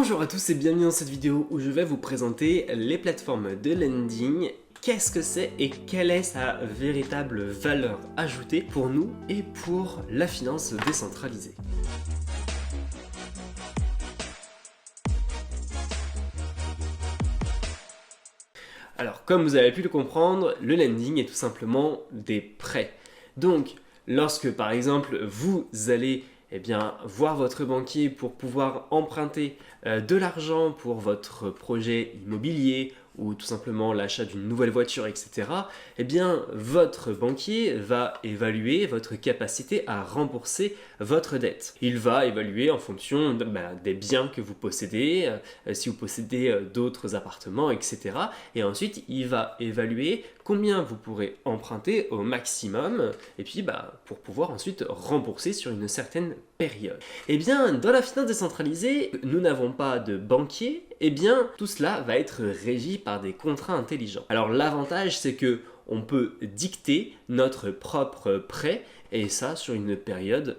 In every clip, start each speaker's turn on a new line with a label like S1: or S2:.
S1: Bonjour à tous et bienvenue dans cette vidéo où je vais vous présenter les plateformes de lending, qu'est-ce que c'est et quelle est sa véritable valeur ajoutée pour nous et pour la finance décentralisée. Alors, comme vous avez pu le comprendre, le lending est tout simplement des prêts. Donc, lorsque par exemple vous allez voir votre banquier pour pouvoir emprunter de l'argent pour votre projet immobilier ou tout simplement l'achat d'une nouvelle voiture, etc., votre banquier va évaluer votre capacité à rembourser votre dette. Il va évaluer en fonction des biens que vous possédez, si vous possédez d'autres appartements, etc. Et ensuite, il va évaluer combien vous pourrez emprunter au maximum, et puis pour pouvoir ensuite rembourser sur une certaine période. Dans la finance décentralisée, nous n'avons pas de banquier, tout cela va être régi par des contrats intelligents. Alors l'avantage, c'est que on peut dicter notre propre prêt, et ça sur une période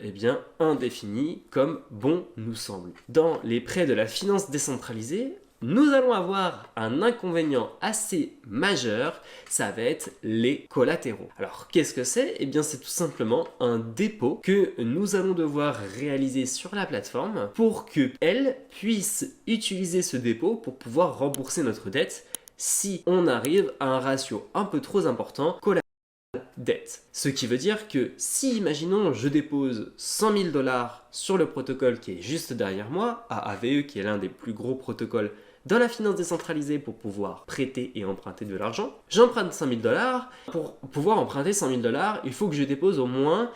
S1: indéfinie comme bon nous semble. Dans les prêts de la finance décentralisée, nous allons avoir un inconvénient assez majeur, ça va être les collatéraux. Alors qu'est-ce que c'est? C'est tout simplement un dépôt que nous allons devoir réaliser sur la plateforme pour qu'elle puisse utiliser ce dépôt pour pouvoir rembourser notre dette si on arrive à un ratio un peu trop important dette. Ce qui veut dire que si, imaginons, je dépose 100 000 $ sur le protocole qui est juste derrière moi, AAVE, qui est l'un des plus gros protocoles dans la finance décentralisée pour pouvoir prêter et emprunter de l'argent, j'emprunte 100 000 $. Pour pouvoir emprunter 100 000 $, il faut que je dépose au moins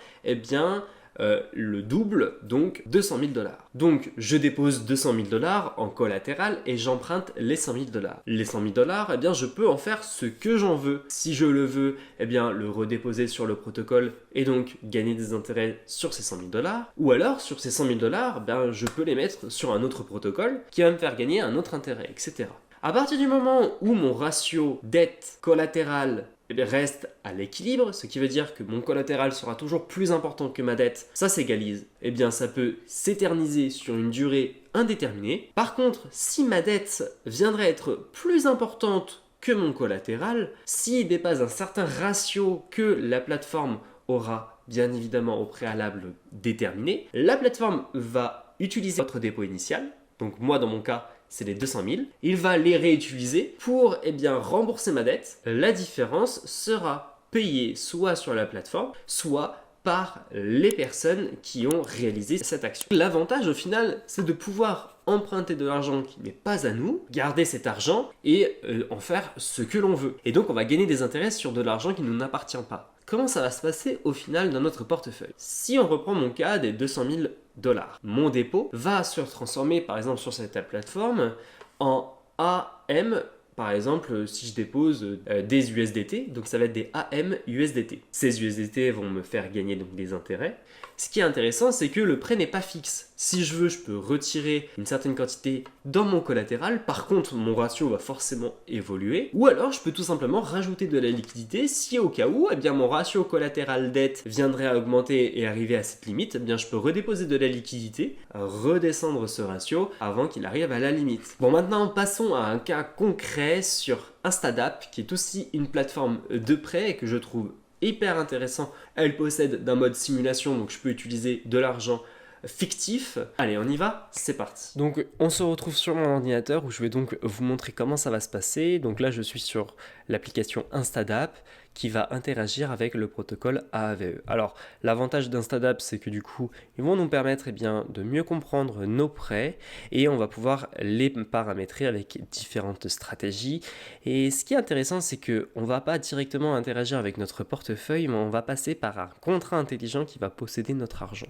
S1: le double, donc 200 000 $. Donc je dépose 200 000 $ en collatéral et j'emprunte les 100 000 $. Les 100 000 $, je peux en faire ce que j'en veux. Si je le veux, le redéposer sur le protocole et donc gagner des intérêts sur ces 100 000 $. Ou alors sur ces 100 000 $, je peux les mettre sur un autre protocole qui va me faire gagner un autre intérêt, etc. À partir du moment où mon ratio dette collatérale reste à l'équilibre, ce qui veut dire que mon collatéral sera toujours plus important que ma dette, ça s'égalise, ça peut s'éterniser sur une durée indéterminée. Par contre, si ma dette viendrait être plus importante que mon collatéral, s'il dépasse un certain ratio que la plateforme aura bien évidemment au préalable déterminé, la plateforme va utiliser votre dépôt initial, donc moi dans mon cas, c'est les 200 000. Il va les réutiliser pour rembourser ma dette. La différence sera payée soit sur la plateforme, soit par les personnes qui ont réalisé cette action. L'avantage au final, c'est de pouvoir emprunter de l'argent qui n'est pas à nous, garder cet argent et en faire ce que l'on veut. Et donc on va gagner des intérêts sur de l'argent qui ne nous appartient pas. Comment ça va se passer au final dans notre portefeuille? Si on reprend mon cas des 200 000 $, mon dépôt va se transformer par exemple sur cette plateforme en AM. Par exemple, si je dépose des USDT, donc ça va être des AM USDT. Ces USDT vont me faire gagner donc des intérêts. Ce qui est intéressant, c'est que le prêt n'est pas fixe. Si je veux, je peux retirer une certaine quantité dans mon collatéral. Par contre, mon ratio va forcément évoluer. Ou alors, je peux tout simplement rajouter de la liquidité si au cas où mon ratio collatéral dette viendrait à augmenter et arriver à cette limite, je peux redéposer de la liquidité, redescendre ce ratio avant qu'il arrive à la limite. Bon, maintenant, passons à un cas concret sur Instadapp, qui est aussi une plateforme de prêt et que je trouve hyper intéressant. Elle possède d'un mode simulation, donc je peux utiliser de l'argent fictif. Allez, on y va, c'est parti. Donc on se retrouve sur mon ordinateur où je vais donc vous montrer comment ça va se passer. Donc là je suis sur l'application Instadapp qui va interagir avec le protocole AAVE. Alors l'avantage d'Instadapp, c'est que du coup ils vont nous permettre de mieux comprendre nos prêts et on va pouvoir les paramétrer avec différentes stratégies. Et ce qui est intéressant, c'est qu'on ne va pas directement interagir avec notre portefeuille, mais on va passer par un contrat intelligent qui va posséder notre argent.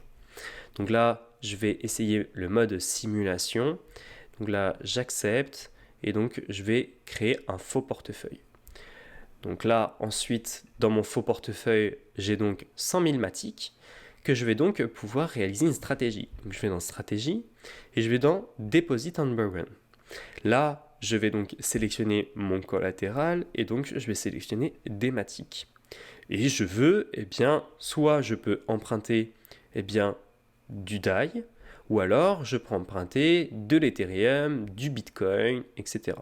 S1: Donc là, je vais essayer le mode simulation. Donc là, j'accepte et donc je vais créer un faux portefeuille. Donc là, ensuite, dans mon faux portefeuille, j'ai donc 100 000 Matic que je vais donc pouvoir réaliser une stratégie. Donc je vais dans stratégie et je vais dans Deposit on Borrow. Là, je vais donc sélectionner mon collatéral et donc je vais sélectionner des Matic. Et je veux, soit je peux emprunter du DAI, Ou alors, je peux emprunter de l'Ethereum, du Bitcoin, etc.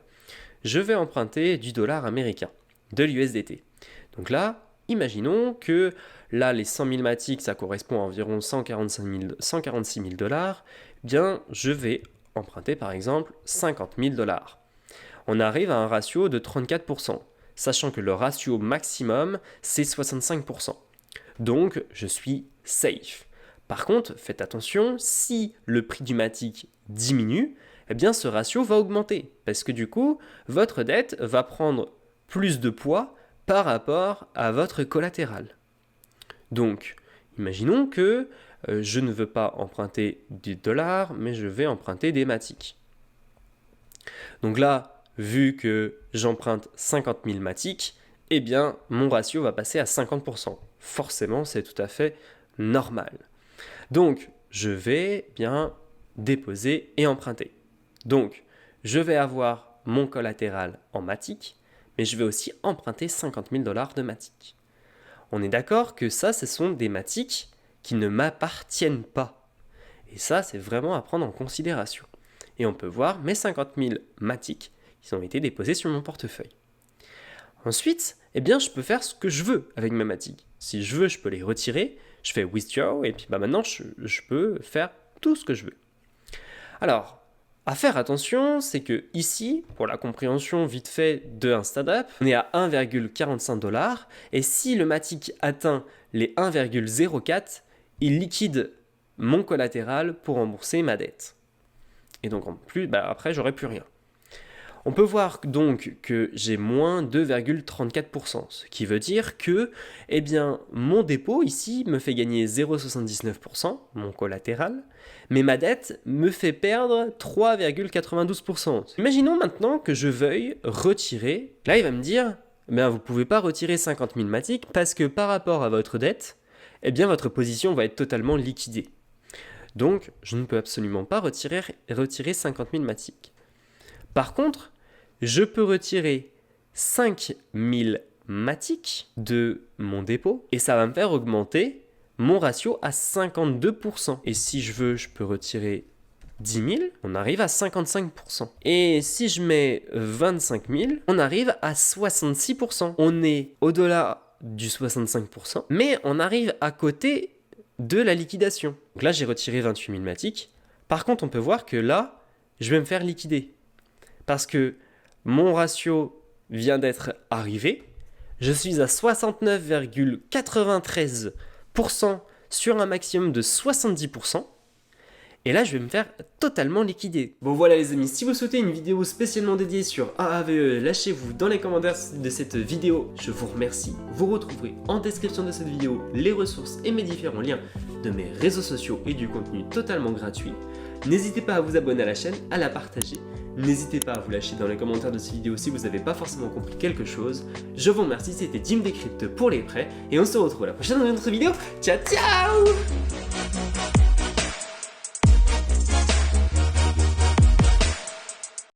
S1: Je vais emprunter du dollar américain, de l'USDT. Donc là, imaginons que là, les 100 000 Matic, ça correspond à environ 146 000 dollars. Bien, je vais emprunter par exemple 50 000 dollars. On arrive à un ratio de 34%, sachant que le ratio maximum, c'est 65%. Donc, je suis safe. Par contre, faites attention, si le prix du Matic diminue, eh bien ce ratio va augmenter, parce que du coup, votre dette va prendre plus de poids par rapport à votre collatéral. Donc, imaginons que je ne veux pas emprunter des dollars, mais je vais emprunter des Matic. Donc là, vu que j'emprunte 50 000 Matic, eh bien, mon ratio va passer à 50%. Forcément, c'est tout à fait normal. Donc, je vais bien déposer et emprunter. Donc, je vais avoir mon collatéral en Matic, mais je vais aussi emprunter 50 000 dollars de Matic. On est d'accord que ça, ce sont des Matic qui ne m'appartiennent pas. Et ça, c'est vraiment à prendre en considération. Et on peut voir mes 50 000 Matic qui ont été déposés sur mon portefeuille. Ensuite, eh bien, je peux faire ce que je veux avec mes Matic. Si je veux, je peux les retirer, je fais withdraw, et puis maintenant, je peux faire tout ce que je veux. Alors, à faire attention, c'est que ici, pour la compréhension vite fait de un startup, on est à 1,45 $, et si le Matic atteint les 1,04, il liquide mon collatéral pour rembourser ma dette. Et donc en plus, après, j'aurai plus rien. On peut voir donc que j'ai moins 2,34%, ce qui veut dire que eh bien, mon dépôt ici me fait gagner 0,79%, mon collatéral, mais ma dette me fait perdre 3,92%. Imaginons maintenant que je veuille retirer, là il va me dire, vous ne pouvez pas retirer 50 000 Matic parce que par rapport à votre dette, eh bien, votre position va être totalement liquidée. Donc je ne peux absolument pas retirer 50 000 Matic. Par contre, je peux retirer 5000 Matic de mon dépôt et ça va me faire augmenter mon ratio à 52%. Et si je veux, je peux retirer 10 000, on arrive à 55%. Et si je mets 25 000, on arrive à 66%. On est au-delà du 65%, mais on arrive à côté de la liquidation. Donc là, j'ai retiré 28 000 Matic. Par contre, on peut voir que là, je vais me faire liquider. Parce que mon ratio vient d'être arrivé. Je suis à 69,93% sur un maximum de 70%. Et là, je vais me faire totalement liquider. Bon voilà les amis, si vous souhaitez une vidéo spécialement dédiée sur AAVE, lâchez-vous dans les commentaires de cette vidéo. Je vous remercie. Vous retrouverez en description de cette vidéo les ressources et mes différents liens de mes réseaux sociaux et du contenu totalement gratuit. N'hésitez pas à vous abonner à la chaîne, à la partager. N'hésitez pas à vous lâcher dans les commentaires de cette vidéo si vous n'avez pas forcément compris quelque chose. Je vous remercie, c'était Jim Decrypt pour les prêts et on se retrouve à la prochaine dans une autre vidéo. Ciao ciao!